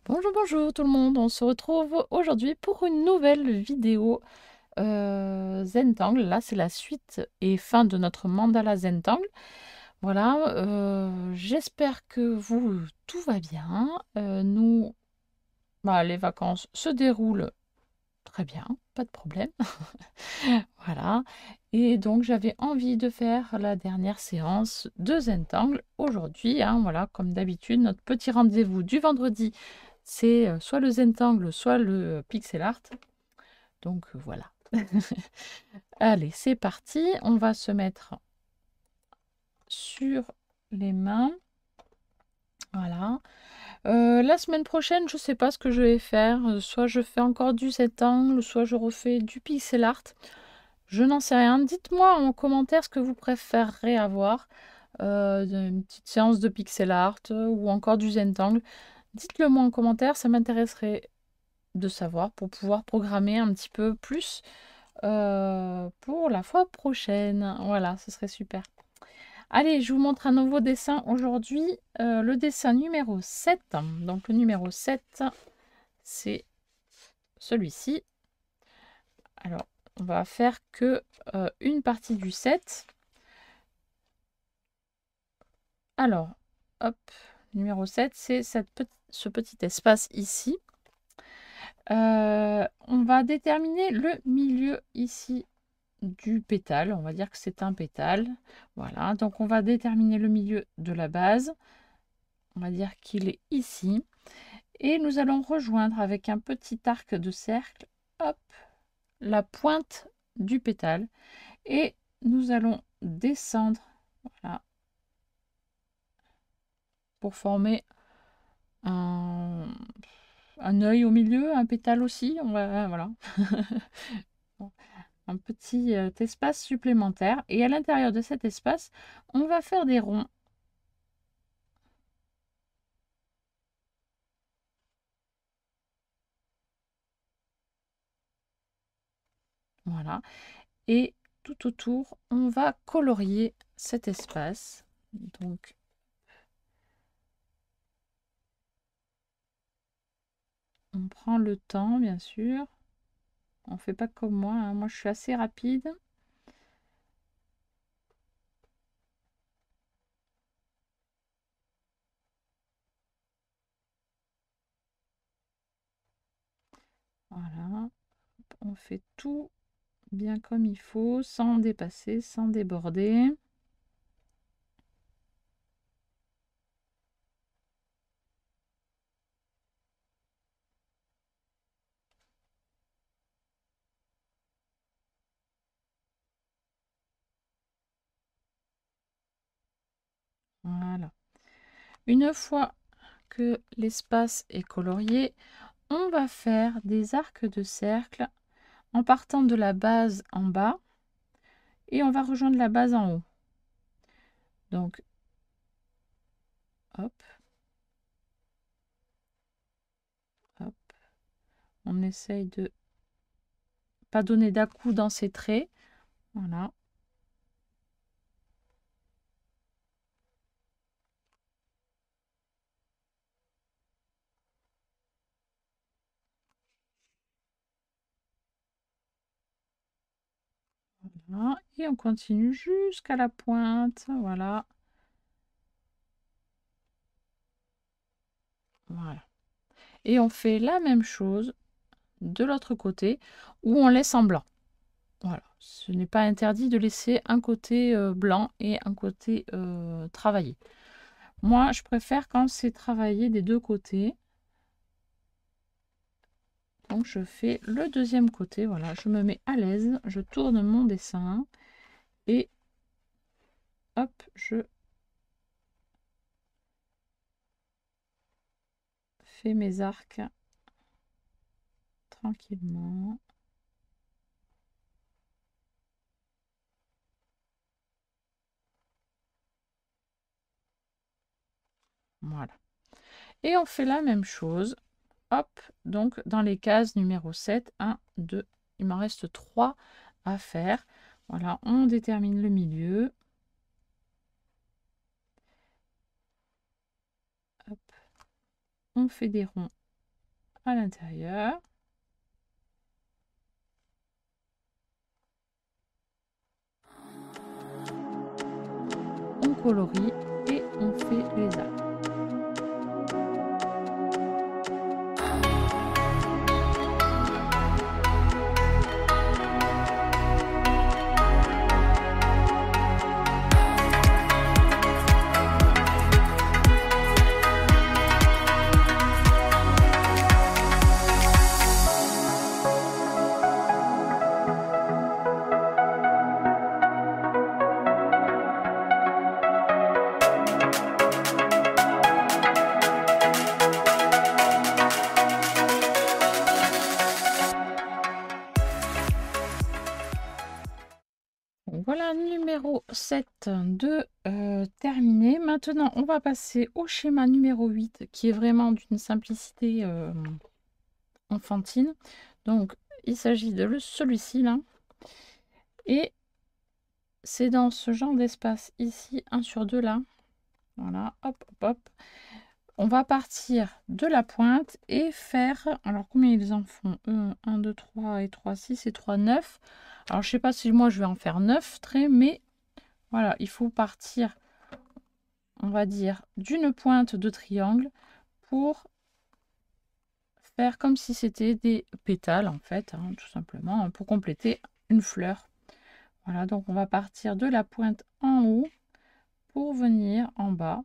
Bonjour, bonjour tout le monde, on se retrouve aujourd'hui pour une nouvelle vidéo Zentangle. Là, c'est la suite et fin de notre mandala Zentangle. Voilà, j'espère que vous, tout va bien. Nous, les vacances se déroulent très bien, pas de problème. Voilà, et donc j'avais envie de faire la dernière séance de Zentangle aujourd'hui, hein, voilà, comme d'habitude, notre petit rendez-vous du vendredi, c'est soit le Zentangle, soit le pixel art. Donc voilà. Allez, c'est parti. On va se mettre sur les mains. Voilà. La semaine prochaine, je ne sais pas ce que je vais faire. Soit je fais encore du Zentangle, soit je refais du pixel art. Je n'en sais rien. Dites-moi en commentaire ce que vous préférerez avoir. Une petite séance de pixel art ou encore du Zentangle. Dites-le moi en commentaire, ça m'intéresserait de savoir pour pouvoir programmer un petit peu plus pour la fois prochaine. Voilà, ce serait super. Allez, je vous montre un nouveau dessin aujourd'hui. Le dessin numéro 7. Donc le numéro 7, c'est celui-ci. Alors, on va faire que une partie du 7. Alors, hop, numéro 7, c'est ce petit espace ici. On va déterminer le milieu ici du pétale. On va dire que c'est un pétale. Voilà, donc on va déterminer le milieu de la base. On va dire qu'il est ici. Et nous allons rejoindre avec un petit arc de cercle, hop, la pointe du pétale. Et nous allons descendre, voilà, pour former un œil au milieu, un pétale aussi. On va, voilà. Un petit espace supplémentaire. Et à l'intérieur de cet espace, on va faire des ronds. Voilà. Et tout autour, on va colorier cet espace. Donc, on prend le temps, bien sûr. On ne fait pas comme moi, hein. Moi, je suis assez rapide. Voilà. On fait tout bien comme il faut, sans dépasser, sans déborder. Voilà. Une fois que l'espace est colorié, on va faire des arcs de cercle en partant de la base en bas et on va rejoindre la base en haut. Donc, hop, hop, on essaye de pas donner d'à-coup dans ces traits. Voilà. Voilà. Et on continue jusqu'à la pointe. Voilà. Voilà. Et on fait la même chose de l'autre côté où on laisse en blanc. Voilà. Ce n'est pas interdit de laisser un côté blanc et un côté travaillé. Moi, je préfère quand c'est travaillé des deux côtés. Donc, je fais le deuxième côté. Voilà, je me mets à l'aise. Je tourne mon dessin. Et hop, je fais mes arcs tranquillement. Voilà. Et on fait la même chose. Hop, donc dans les cases numéro 7, 1, 2, il m'en reste 3 à faire. Voilà, on détermine le milieu. Hop, on fait des ronds à l'intérieur. On colorie et on fait les arcs. Voilà, numéro 7 de terminé. Maintenant, on va passer au schéma numéro 8 qui est vraiment d'une simplicité enfantine. Donc, il s'agit de celui-ci là. Et c'est dans ce genre d'espace ici, 1 sur 2 là. Voilà, hop, hop, hop. On va partir de la pointe et faire... Alors, combien ils en font 1, 2, 3 et 3, 6 et 3, 9. Alors, je sais pas si moi, je vais en faire 9 traits, mais voilà, il faut partir, on va dire, d'une pointe de triangle pour faire comme si c'était des pétales, en fait, hein, tout simplement, pour compléter une fleur. Voilà, donc on va partir de la pointe en haut pour venir en bas.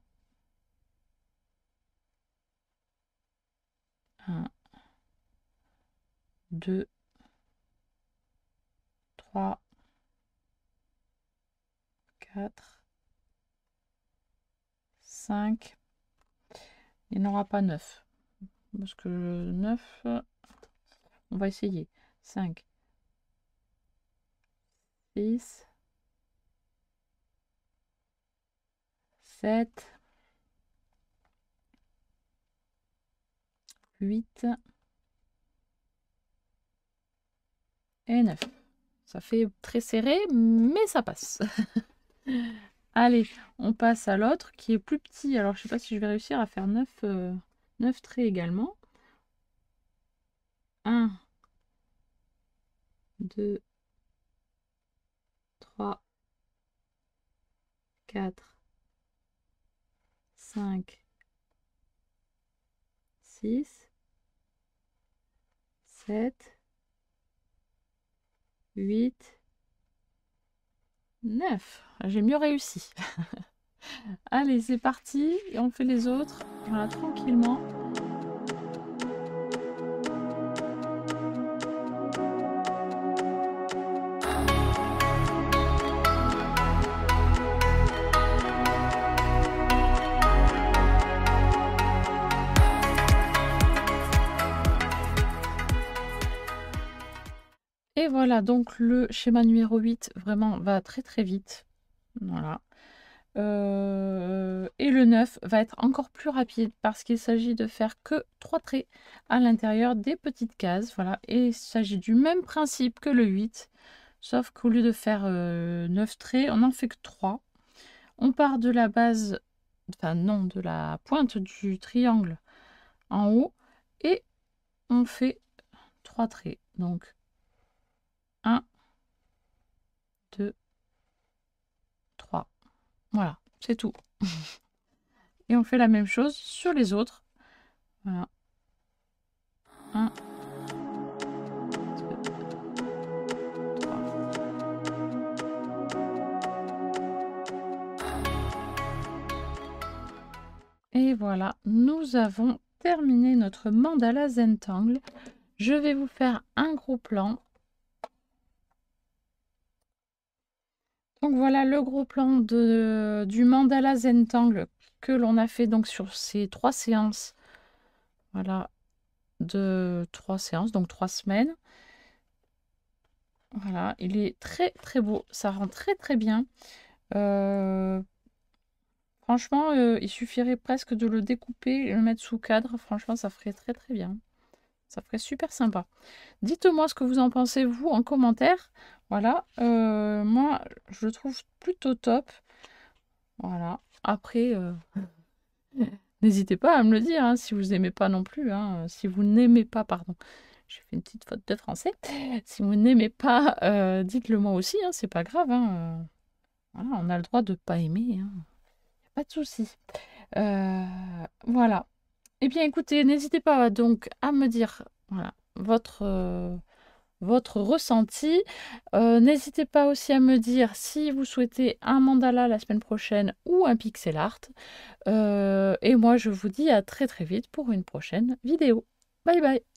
1, 2, 3, 4, 5. Il n'y en aura pas 9. Parce que 9, on va essayer. 5, 6, 7, 8 et 9. Ça fait très serré, mais ça passe. Allez, on passe à l'autre qui est plus petit. Alors, je sais pas si je vais réussir à faire 9 traits également. 1, 2, 3, 4, 5, 6, 7, 8, 9. J'ai mieux réussi. Allez, c'est parti. Et on fait les autres. Voilà, tranquillement. Et voilà, donc le schéma numéro 8 vraiment va très très vite. Voilà. Et le 9 va être encore plus rapide parce qu'il s'agit de faire que 3 traits à l'intérieur des petites cases. Voilà. Et il s'agit du même principe que le 8, sauf qu'au lieu de faire 9 traits, on n'en fait que 3. On part de la base, enfin non, de la pointe du triangle en haut et on fait 3 traits. Donc 1, 2, 3. Voilà, c'est tout. Et on fait la même chose sur les autres. Voilà. 1, 2, 3. Et voilà, nous avons terminé notre mandala Zentangle. Je vais vous faire un gros plan. Donc voilà le gros plan du mandala Zentangle que l'on a fait donc sur ces 3 séances. Voilà, de 3 séances, donc 3 semaines. Voilà, il est très très beau, ça rend très très bien. Franchement, il suffirait presque de le découper et le mettre sous cadre. Franchement, ça ferait très très bien. Ça ferait super sympa. Dites-moi ce que vous en pensez, vous, en commentaire. Voilà, moi, je le trouve plutôt top. Voilà, après, N'hésitez pas à me le dire, hein, si vous n'aimez pas non plus, hein, si vous n'aimez pas, pardon. J'ai fait une petite faute de français. Si vous n'aimez pas, dites-le moi aussi, hein, c'est pas grave, hein, voilà, on a le droit de pas aimer, hein, pas de souci. Voilà. Eh bien, écoutez, n'hésitez pas donc à me dire, voilà, votre ressenti. N'hésitez pas aussi à me dire si vous souhaitez un mandala la semaine prochaine ou un pixel art. Et moi, je vous dis à très très vite pour une prochaine vidéo. Bye bye!